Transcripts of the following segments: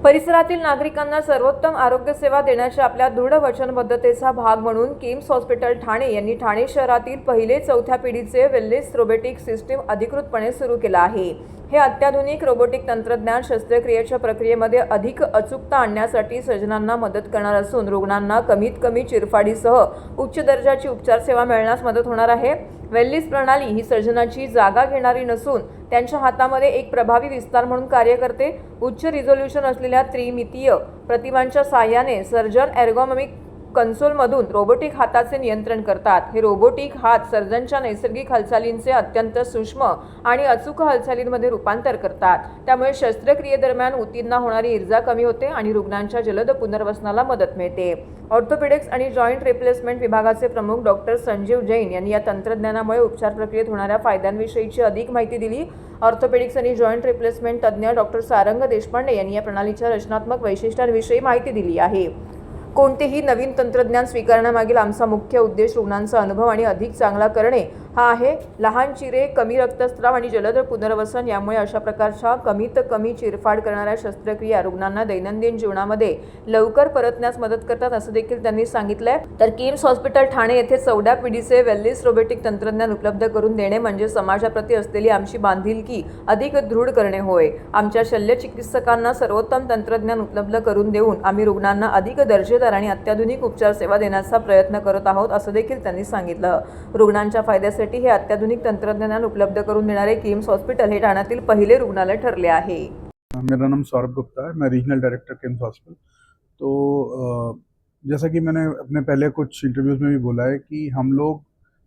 परिसरातील नागरिकांना सर्वोत्तम आरोग्य सेवा देण्याच्या आपल्या दृढ वचनबद्धतेचा भाग म्हणून किम्स हॉस्पिटल ठाणे यांनी ठाणे शहरातील पहिले चौथ्या पिढीचे वेलनेस रोबोटिक सिस्टीम अधिकृतपणे सुरू केला आहे। हे अत्याधुनिक रोबोटिक तंत्रज्ञान शस्त्रक्रियेच्या प्रक्रियेमध्ये अधिक अचूकता आणण्यासाठी सर्जनांना मदत करणार असून रुग्णांना कमीत कमी चिरफाडीसह उच्च दर्जाची उपचार सेवा मिळण्यास मदत होणार आहे। वेलनेस प्रणाली ही सर्जनाची जागा घेणारी नसून त्यांच्या हातामध्ये एक प्रभावी विस्तार म्हणून कार्य करते। उच्च रिझोल्यूशन असलेल्या त्रिमितीय प्रतिमांच्या साहाय्याने सर्जन एर्गोनॉमिक कन्सोलमधून रोबोटिक हाताचे नियंत्रण करतात। हे रोबोटिक हात सर्जनच्या नैसर्गिक हालचालींचे अत्यंत सूक्ष्म आणि अचूक हालचालींमध्ये रूपांतर करतात। त्यामुळे शस्त्रक्रियेदरम्यान उतींना होणारी इजा कमी होते आणि रुग्णांच्या जलद पुनर्वसनाला मदत मिळते। ऑर्थोपेडिक्स आणि जॉइंट रिप्लेसमेंट विभागाचे प्रमुख डॉक्टर संजीव जैन यांनी या तंत्रज्ञानामुळे उपचार प्रक्रियेत होणाऱ्या फायद्यांविषयीची अधिक माहिती दिली। ऑर्थोपेडिक्स आणि जॉइंट रिप्लेसमेंट तज्ज्ञ डॉक्टर सारंग देशपांडे यांनी या प्रणालीच्या रचनात्मक वैशिष्ट्यांविषयी माहिती दिली आहे। कोणतेही नवीन तंत्रज्ञान स्वीकारण्यामागील आमचा मुख्य उद्देश रुग्णांचा अनुभव आणि अधिक चांगला करणे हा आहे। लहान चिरे, कमी रक्तस्राव आणि जलद पुनर्वसन यामुळे अशा प्रकारच्या कमीत कमी चिरफाड करणाऱ्या शस्त्रक्रिया रुग्णांना दैनंदिन जीवनामध्ये लवकर परतण्यास मदत करतात असं देखील त्यांनी सांगितलंय। तर किम्स हॉस्पिटल ठाणे येथे 14 पिढीचे वेलनेस रोबोटिक तंत्रज्ञान उपलब्ध करून देणे म्हणजे समाजाप्रती असलेली आमची बांधिलकी अधिक दृढ करणे होय। आमच्या शल्य चिकित्सकांना सर्वोत्तम तंत्रज्ञान उपलब्ध करून देऊन आम्ही रुग्णांना अधिक दर्जेदार आणि अत्याधुनिक उपचार सेवा देण्याचा प्रयत्न करत आहोत असं देखील त्यांनी सांगितलं। रुग्णांच्या फायद्यासाठी हे अत्याधुनिक तंत्रज्ञान उपलब्ध करून देणारे किम्स हॉस्पिटल हे ठाण्यातील पहिले रुग्णालय ठरले आहे। मेरा नाम सौरभ गुप्ता है, मैं रीजनल डायरेक्टर किम्स हॉस्पिटल। तो जैसा कि मैंने अपने पहले कुछ इंटरव्यूज़ में भी बोला है कि हम लोग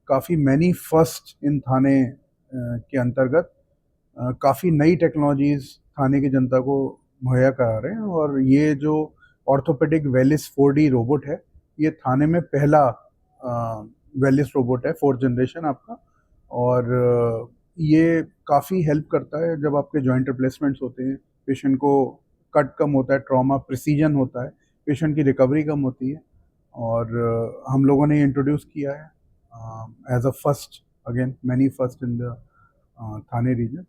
काफ़ी मैनी फर्स्ट इन थाने के अंतर्गत काफ़ी नई टेक्नोलॉजीज़ थाने की जनता को मुहैया करा रहे हैं। और ये जो ऑर्थोपेडिक वेलिस 4D रोबोट है, ये थाने में पहला वेलिस रोबोट है, 4th जनरेशन आपका। और ये काफ़ी हेल्प करता है जब आपके जॉइंट रिप्लेसमेंट्स होते हैं, पेशेंट को कट कम होता है, ट्रॉमा प्रिसीजन होता है, पेशेंट की रिकवरी कम होती है। और हम लोगों ने इंट्रोड्यूस किया है as a first, again many first in the Thane region.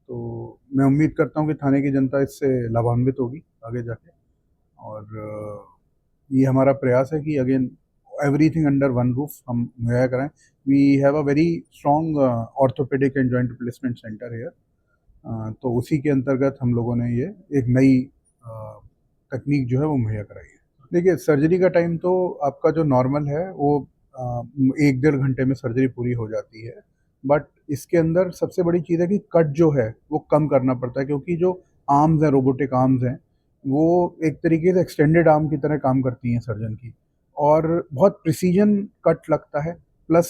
तो मैं उम्मीद करता हूँ कि थाने की जनता इससे लाभान्वित होगी आगे जाके। और ये हमारा प्रयास है कि again everything under one roof हम मुहैया कराएं। We have a very strong orthopaedic and joint replacement centre here. तो उसी के अंतर्गत हम लोगों ने ये एक नई तकनीक जो है वो मुहैया कराई है। देखिए, सर्जरी का टाइम तो आपका जो नॉर्मल है वो 1-1.5 घंटे में सर्जरी पूरी हो जाती है। बट इसके अंदर सबसे बड़ी चीज़ है कि कट जो है वो कम करना पड़ता है, क्योंकि जो आर्म्स हैं, रोबोटिक आर्म्स हैं, वो एक तरीके से एक्सटेंडेड आर्म की तरह काम करती हैं सर्जन की। और बहुत प्रिसीजन कट लगता है। प्लस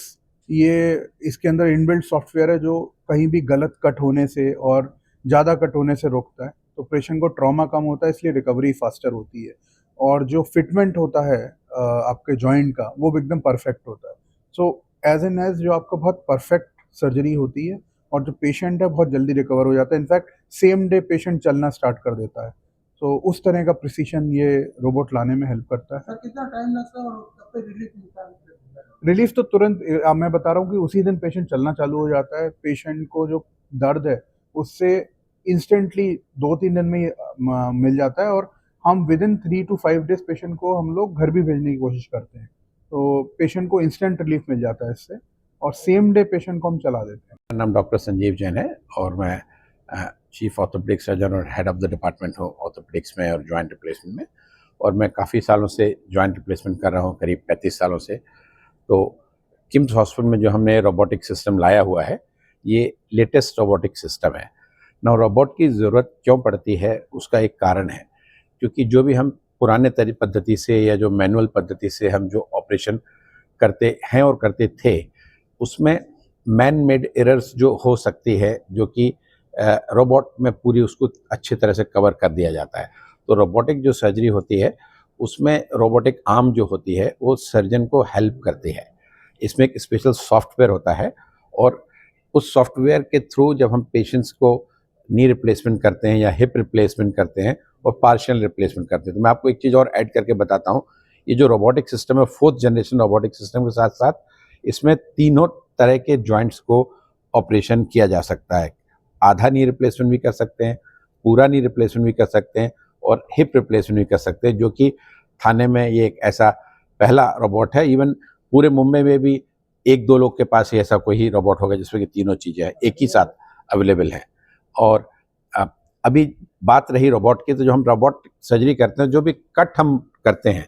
ये इसके अंदर इनबिल्ट सॉफ्टवेयर है जो कहीं भी गलत कट होने से और ज़्यादा कट होने से रोकता है। तो पेशेंट को ट्रॉमा कम होता है, इसलिए रिकवरी फास्टर होती है। और जो फिटमेंट होता है आपके जॉइंट का, वो एकदम परफेक्ट होता है। सो एज एन एज जो आपका बहुत परफेक्ट सर्जरी होती है और जो पेशेंट है बहुत जल्दी रिकवर हो जाता है। इनफैक्ट सेम डे पेशेंट चलना स्टार्ट कर देता है। तो उस तरह का प्रिसीजन ये रोबोट लाने में हेल्प करता है। सर, कितना टाइम लगता है और कब पे रिलीफ मिलता है? रिलीफ तो तुरंत, मैं बता रहा हूँ कि उसी दिन पेशेंट चलना चालू हो जाता है। पेशेंट को जो दर्द है उससे इंस्टेंटली 2-3 दिन में ही मिल जाता है। और हम with in 3 to 5 days patient को हम लोग घर भी भेजने की कोशिश करते हैं। तो पेशेंट को इंस्टेंट रिलीफ मिल जाता है इससे, और सेम डे पेशेंट को हम चला देते हैं। मेरा नाम डॉक्टर संजीव जैन है और मैं चीफ ऑर्थोपेडिक सर्जन और हेड ऑफ द डिपार्टमेंट हूँ ऑर्थोपेडिक्स में और जॉइंट रिप्लेसमेंट में। और मैं काफ़ी सालों से जॉइंट रिप्लेसमेंट कर रहा हूँ, करीब 35 सालों से। तो किम्स हॉस्पिटल में जो हमने रोबोटिक सिस्टम लाया हुआ है, ये लेटेस्ट रोबोटिक सिस्टम है ना। रोबोट की ज़रूरत क्यों पड़ती है, उसका एक कारण है, क्योंकि जो भी हम पुराने पद्धति से या जो मैनुअल पद्धति से हम जो ऑपरेशन करते हैं और करते थे, उसमें मैन मेड एरर्स जो हो सकती है, जो कि रोबोट में पूरी उसको अच्छी तरह से कवर कर दिया जाता है। तो रोबोटिक जो सर्जरी होती है, उसमें रोबोटिक आर्म जो होती है वो सर्जन को हेल्प करती है। इसमें एक स्पेशल सॉफ्टवेयर होता है और उस सॉफ्टवेयर के थ्रू जब हम पेशेंट्स को नी रिप्लेसमेंट करते हैं या हिप रिप्लेसमेंट करते हैं और पार्शियल रिप्लेसमेंट करते हैं। तो मैं आपको एक चीज़ और ऐड करके बताता हूँ, ये जो रोबोटिक सिस्टम है, 4th जनरेशन रोबोटिक सिस्टम के साथ साथ इसमें तीनों तरह के जॉइंट्स को ऑपरेशन किया जा सकता है। आधा नी रिप्लेसमेंट भी कर सकते हैं, पूरा नी रिप्लेसमेंट भी कर सकते हैं और हिप रिप्लेसमेंट भी कर सकते हैं, जो कि थाने में ये एक ऐसा पहला रोबोट है। इवन पूरे मुंबई में भी 1-2 लोग के पास ही ऐसा कोई ही रोबोट होगा जिसमें कि तीनों चीज़ें हैं एक ही साथ अवेलेबल है। और अभी बात रही रोबोट की, तो जो हम रोबोट सर्जरी करते हैं, जो भी कट हम करते हैं,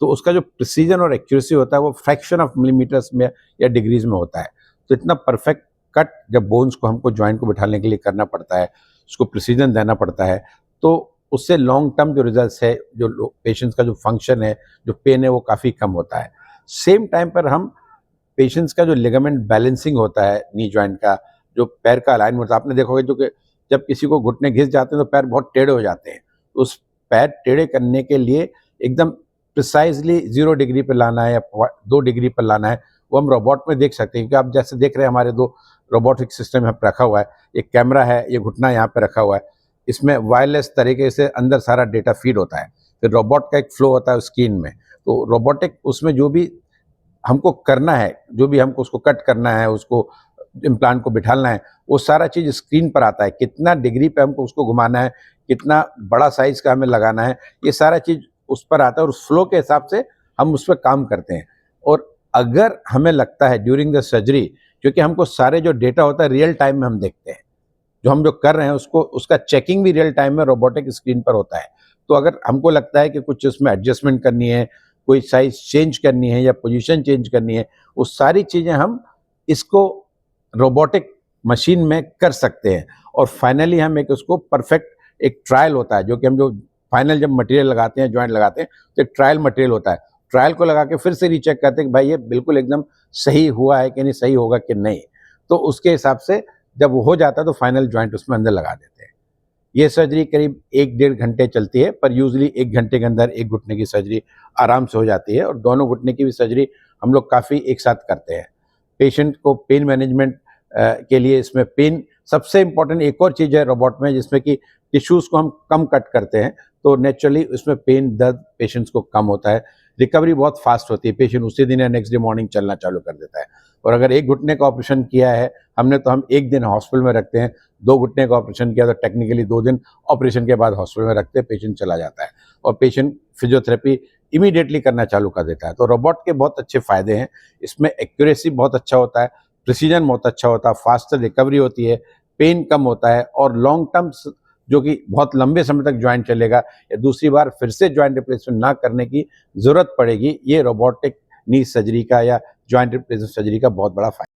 तो उसका जो प्रिसीजन और एक्यूरेसी होता है वो फ्रैक्शन ऑफ मिलीमीटर्स में या डिग्रीज में होता है। तो इतना परफेक्ट कट जब बोन्स को हमको जॉइंट को बिठाने के लिए करना पड़ता है, उसको प्रिसीजन देना पड़ता है, तो उससे लॉन्ग टर्म जो रिजल्ट्स है, जो पेशेंट्स का जो फंक्शन है, जो पेन है, वो काफ़ी कम होता है। सेम टाइम पर हम पेशेंट्स का जो लिगामेंट बैलेंसिंग होता है नी जॉइंट का, जो पैर का अलाइनमेंट होता है, आपने देखोगे जो कि जब किसी को घुटने घिस जाते हैं तो पैर बहुत टेढ़े हो जाते हैं। उस पैर टेढ़े करने के लिए एकदम प्रिसाइजली 0 डिग्री पर लाना है या 2 डिग्री पर लाना है, वो हम रोबोट में देख सकते हैं। क्योंकि आप जैसे देख रहे हैं हमारे 2 रोबोटिक सिस्टम यहाँ पर रखा हुआ है, एक कैमरा है, ये घुटना यहाँ पे रखा हुआ है, इसमें वायरलेस तरीके से अंदर सारा डेटा फीड होता है, फिर रोबोट का एक फ्लो होता है स्क्रीन में। तो रोबोटिक उसमें जो भी हमको करना है, जो भी हमको उसको कट करना है, उसको इम्प्लांट को बिठाना है, वो सारा चीज़ स्क्रीन पर आता है। कितना डिग्री पे हमको उसको घुमाना है, कितना बड़ा साइज का हमें लगाना है, ये सारा चीज़ उस पर आता है और उस फ्लो के हिसाब से हम उस पर काम करते हैं। और अगर हमें लगता है ड्यूरिंग द सर्जरी, क्योंकि हमको सारे जो डेटा होता है रियल टाइम में हम देखते हैं, जो हम जो कर रहे हैं उसको उसका चेकिंग भी रियल टाइम में रोबोटिक स्क्रीन पर होता है। तो अगर हमको लगता है कि कुछ उसमें एडजस्टमेंट करनी है, कोई साइज चेंज करनी है या पोजीशन चेंज करनी है, वो सारी चीज़ें हम इसको रोबोटिक मशीन में कर सकते हैं। और फाइनली हम एक उसको परफेक्ट एक ट्रायल होता है, जो कि हम जो फाइनल जब मटेरियल लगाते हैं, जॉइंट लगाते हैं, तो एक ट्रायल मटेरियल होता है। ट्रायल को लगा के फिर से रीचेक करते हैं कि भाई ये बिल्कुल एकदम सही हुआ है कि नहीं, सही होगा कि नहीं। तो उसके हिसाब से जब वो हो जाता है तो फाइनल जॉइंट उसमें अंदर लगा देते हैं। ये सर्जरी करीब 1-1.5 घंटे चलती है, पर यूजुअली 1 घंटे के अंदर एक घुटने की सर्जरी आराम से हो जाती है। और दोनों घुटने की भी सर्जरी हम लोग काफ़ी एक साथ करते हैं। पेशेंट को पेन मैनेजमेंट के लिए इसमें पेन सबसे इम्पॉर्टेंट एक और चीज़ है रोबोट में, जिसमें कि टिश्यूज़ को हम कम कट करते हैं, तो नेचुरली उसमें पेन दर्द पेशेंट्स को कम होता है। रिकवरी बहुत फास्ट होती है, पेशेंट उसी दिन या नेक्स्ट डे मॉर्निंग चलना चालू कर देता है। और अगर एक घुटने का ऑपरेशन किया है हमने, तो हम 1 दिन हॉस्पिटल में रखते हैं। 2 घुटने का ऑपरेशन किया तो टेक्निकली 2 दिन ऑपरेशन के बाद हॉस्पिटल में रखते हैं, पेशेंट चला जाता है और पेशेंट फिजियोथेरेपी इमीडिएटली करना चालू कर देता है। तो रोबोट के बहुत अच्छे फ़ायदे हैं। इसमें एक्यूरेसी बहुत अच्छा होता है, प्रिसीजन बहुत अच्छा होता है, फास्टर रिकवरी होती है, पेन कम होता है और लॉन्ग टर्म जो कि बहुत लंबे समय तक जॉइंट चलेगा या दूसरी बार फिर से जॉइंट रिप्लेसमेंट ना करने की ज़रूरत पड़ेगी। ये रोबोटिक नी सर्जरी का या जॉइंट रिप्लेसमेंट सर्जरी का बहुत बड़ा फ़ायदा